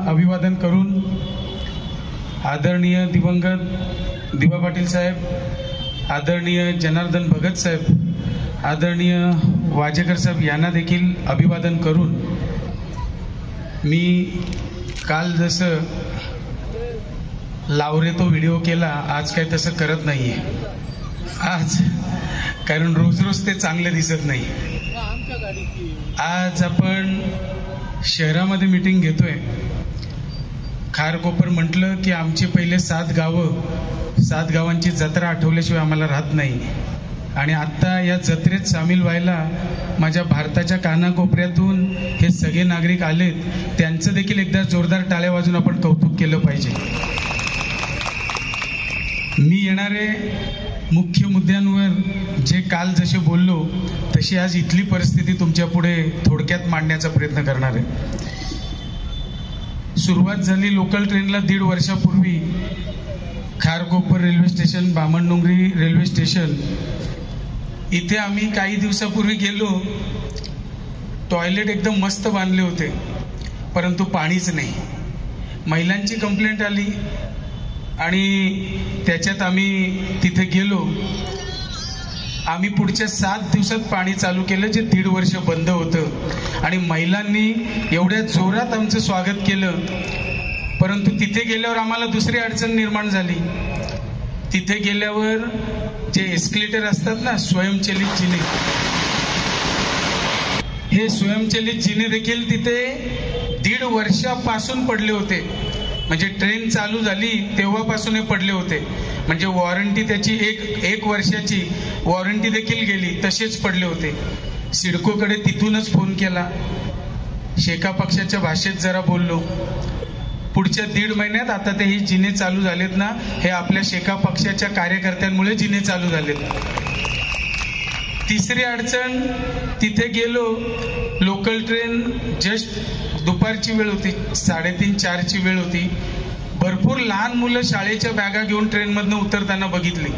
अभिवादन करून आदरणीय दिवंगत दिवा पाटील साहेब, आदरणीय जनार्दन भगत साहेब, आदरणीय वाजेकर साहेब यांना देखील अभिवादन करून मी काल जसं लावरे तो व्हिडिओ केला, आज काय तसं करत नाहीये आज, कारण रोज रोज ते चांगले दिसत नाही. आज आपण शहरामध्ये मीटिंग घेतोय. खारकोपर म्हटलं की आमची पहिले 7 गावं, 7 गावांची जत्रा आठवल्याशिवाय आम्हाला राहत नाही. आणि आत्ता या जत्रेत सामील व्हायला माझ्या भारताच्या कानाकोपऱ्यातून हे सगळे नागरिक आलेत. त्यांचं देखील एकदा जोरदार टाळ्या वाजून आपण कौतुक केलं पाहिजे. मी येणारे मुख्य मुद्द्यांवर जे काल जसे बोललो तशी आज इथली परिस्थिती तुमच्या पुढे थोडक्यात मांडण्याचा प्रयत्न करणार आहे. सुरुवात झाली लोकल ट्रेनला 1.5 वर्षापूर्वी. Kharkopar railway station, Bamandongri railway station इथे आम्ही काही दिवसापूर्वी गेलो. टॉयलेट एकदम मस्त बांधले होते, परंतु पाणीच नाही. महिलांची कंप्लेंट आली आणि त्याच्यात आम्ही तिथे गेलो. आम्ही पुढच्या 7 दिवसात पाणी चालू केलं, जे 1.5 वर्ष बंद होतं. आणि महिलांनी एवढ्या जोरात आमचं स्वागत केलं. परंतु तिथे गेल्यावर आम्हाला दुसरी अडचण निर्माण झाली. तिथे गेल्यावर जे एस्केलेटर असतात ना, स्वयंचलित जिने, हे स्वयंचलित जिने देखील तिथे 1.5 वर्षापासून पडले होते. म्हणजे ट्रेन चालू झाली तेव्हापासून हे पडले होते. म्हणजे वॉरंटी त्याची एक वर्षाची वॉरंटी देखील गेली, तसेच पडले होते. सिडकोकडे तिथूनच फोन केला. शेका पक्षाच्या भाषेत जरा बोललो. पुढच्या 1.5 महिन्यात आता ते ही जिने चालू झालेत ना, हे आपल्या शेका पक्षाच्या कार्यकर्त्यांमुळे जिने चालू झालेत. तिसरी अडचण, तिथे गेलो. लोकल ट्रेन जस्ट दुपारची वेळ होती, 3:30-4ची वेळ होती. भरपूर लहान मुलं शाळेच्या बॅगा घेऊन ट्रेनमधनं उतरताना बघितली.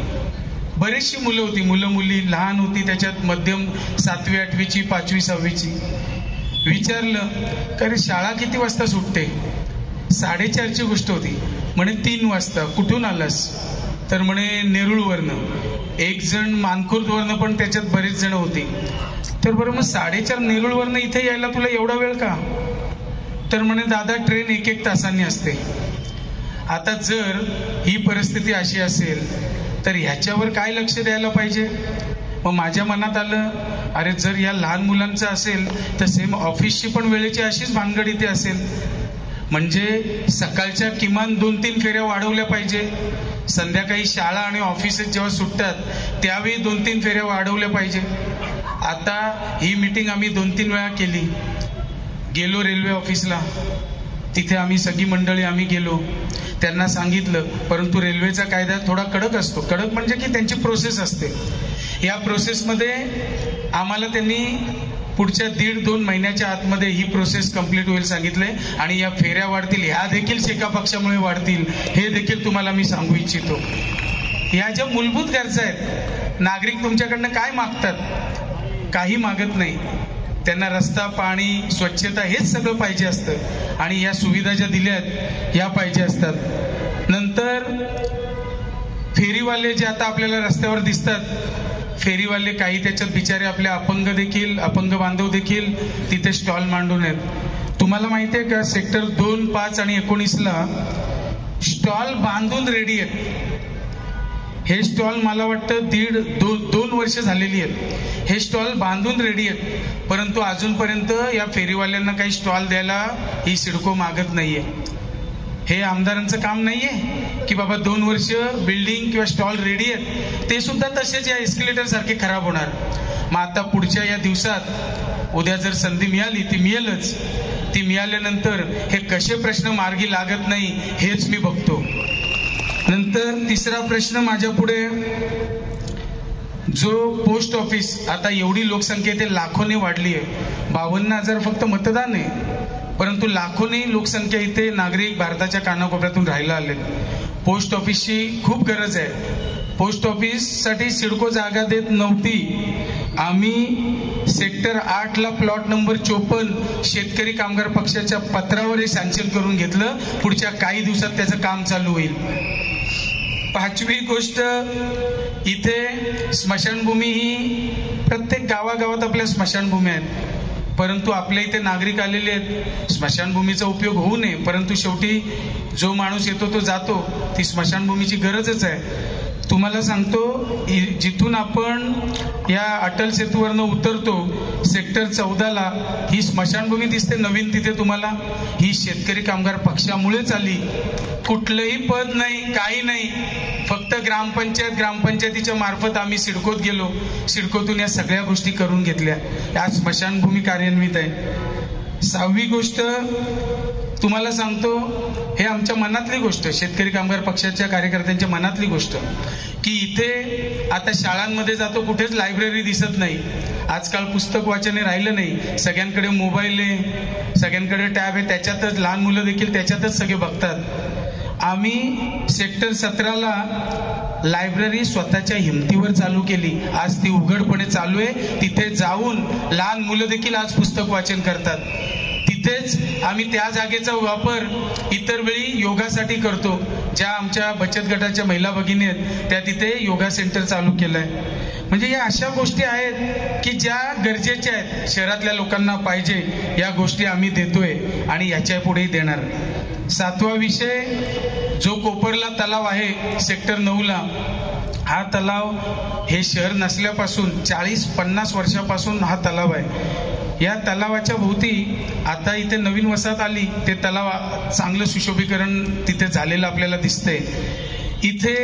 बरीचशी मुलं होती, मुलं मुली लहान होती, त्याच्यात मध्यम 7वी 8वीची 5वी 6वीची. विचारलं, अरे शाळा किती वाजता सुटते? 4:30ची गोष्ट होती. म्हणे 3 वाजता. कुठून आलास? तर म्हणे नेरुळवरनं. एक जण मानखुर्दवरनं, पण त्याच्यात बरेच जण होती. तर बरं, मग 4:30 नेरुळवरनं इथे यायला तुला एवढा वेळ का? तर म्हणे दादा, ट्रेन 1-1 तासांनी असते. आता जर ही परिस्थिती अशी असेल तर ह्याच्यावर काय लक्ष द्यायला पाहिजे? मग माझ्या मनात आलं, अरे जर या लहान मुलांचं असेल तर सेम ऑफिसची पण वेळेची अशीच भानगड इथे असेल. म्हणजे सकाळच्या किमान 2-3 फेऱ्या वाढवल्या पाहिजे. संध्याकाळी शाळा आणि ऑफिसेस जेव्हा सुटतात त्यावेळी 2-3 फेऱ्या वाढवल्या पाहिजे. आता ही मीटिंग आम्ही 2-3 वेळा केली. गेलो रेल्वे ऑफिसला. तिथे आम्ही सगळी मंडळी आम्ही गेलो. त्यांना सांगितलं, परंतु रेल्वेचा कायदा थोडा कडक असतो. कडक म्हणजे की त्यांची प्रोसेस असते. या प्रोसेसमध्ये आम्हाला त्यांनी पुढच्या 1.5-2 महिन्याच्या आतमध्ये ही प्रोसेस कंप्लीट होईल सांगितले. आणि या फेऱ्या वाढतील, ह्या देखील शेका पक्षामुळे वाढतील, हे देखील तुम्हाला मी सांगू इच्छितो. ह्या ज्या मूलभूत गरजा आहेत, नागरिक तुमच्याकडनं काय मागतात? काही मागत नाही. त्यांना रस्ता, पाणी, स्वच्छता हेच सगळं पाहिजे असतं. आणि या सुविधा ज्या दिल्यात ह्या पाहिजे असतात. नंतर फेरीवाले जे आता आपल्याला रस्त्यावर दिसतात, फेरीवाले काही त्याच्यात बिचारे आपले अपंग बांधव देखील तिथे स्टॉल मांडून आहेत. तुम्हाला माहिती आहे का, सेक्टर 2, 5 आणि 19ला स्टॉल बांधून रेडी आहेत. हे स्टॉल मला वाटतं 2 वर्ष झालेली आहेत. हे स्टॉल बांधून रेडी आहेत. परंतु अजूनपर्यंत या फेरीवाल्यांना काही स्टॉल द्यायला ही सिडको मागत नाहीये. हे आमदारांचं काम नाहीये की बाबा 2 वर्ष बिल्डिंग किंवा स्टॉल रेडी आहेत, ते सुद्धा तसेच या एस्केलेटर सारखे खराब होणार. मग आता पुढच्या या दिवसात उद्या जर संधी मिळाली ती मिळेलच. ती मिळाल्यानंतर हे कसे प्रश्न मार्गी लागत नाही हेच मी बघतो. नंतर तिसरा प्रश्न माझ्या पुढे, जो पोस्ट ऑफिस, आता एवढी लोकसंख्या ते लाखोने वाढली आहे. 52,000 फक्त मतदान आहे, परंतु लाखोने लोकसंख्या इथे नागरिक भारताच्या कानाकोपऱ्यातून राहायला आले. पोस्ट ऑफिसची खूप गरज आहे. पोस्ट ऑफिससाठी सिडको जागा देत नव्हती. आम्ही सेक्टर 8ला प्लॉट नंबर 54 शेतकरी कामगार पक्षाच्या पत्रावर सँक्शन करून घेतलं. पुढच्या काही दिवसात त्याचं काम चालू होईल. 5वी गोष्ट, इथे स्मशानभूमी ही प्रत्येक गावागावात आपल्या स्मशानभूमी आहेत, परंतु आपल्या इथे नागरिक आलेले आहेत. स्मशानभूमीचा उपयोग होऊ नये, परंतु शेवटी जो माणूस येतो तो जातो. ती स्मशानभूमीची गरजच आहे. तुम्हाला सांगतो, जिथून आपण या अटल सेतूवरनं उतरतो सेक्टर 14ला ही स्मशानभूमी दिसते नवीन तिथे तुम्हाला. ही शेतकरी कामगार पक्षामुळेच आली. कुठलंही पद नाही, काही नाही, फक्त ग्रामपंचायतीच्या मार्फत आम्ही सिडकोत गेलो. सिडकोतून या सगळ्या गोष्टी करून घेतल्या. या स्मशानभूमी कार्यान्वित आहे. 6वी गोष्ट तुम्हाला सांगतो, हे आमच्या मनातली गोष्ट, शेतकरी कामगार पक्षाच्या कार्यकर्त्यांच्या मनातली गोष्ट, की इथे आता शाळांमध्ये जातो, कुठेच लायब्ररी दिसत नाही. आजकाल पुस्तक वाचन राहिलं नाही. सगळ्यांकडे मोबाईल आहे, सगळ्यांकडे टॅब आहे, त्याच्यातच लहान मुलं देखील त्याच्यातच सगळे बघतात. आम्ही सेक्टर 17ला लायब्ररी स्वतःच्या हिमतीवर चालू केली. आज ती उघडपणे चालू आहे. तिथे जाऊन लहान मुलं देखील आज पुस्तक वाचन करतात. तिथेच आम्ही त्या जागेचा वापर इतर वेळी योगासाठी करतो. ज्या आमच्या बचत गटाच्या महिला भगिनी आहेत त्या तिथे योगा सेंटर चालू केलंय. म्हणजे या अशा गोष्टी आहेत की ज्या गरजेच्या आहेत, शहरातल्या लोकांना पाहिजे, या गोष्टी आम्ही देतोय आणि याच्या पुढेही देणार. 7वा विषय, जो कोपरला तलाव आहे सेक्टर 9ला, हा तलाव हे शहर नसल्यापासून 40-50 वर्षापासून हा तलाव आहे. या तलावाच्या भोवती आता इथे नवीन वसाहत आली, ते तलाव चांगलं सुशोभीकरण तिथे झालेलं आपल्याला दिसतंय. इथे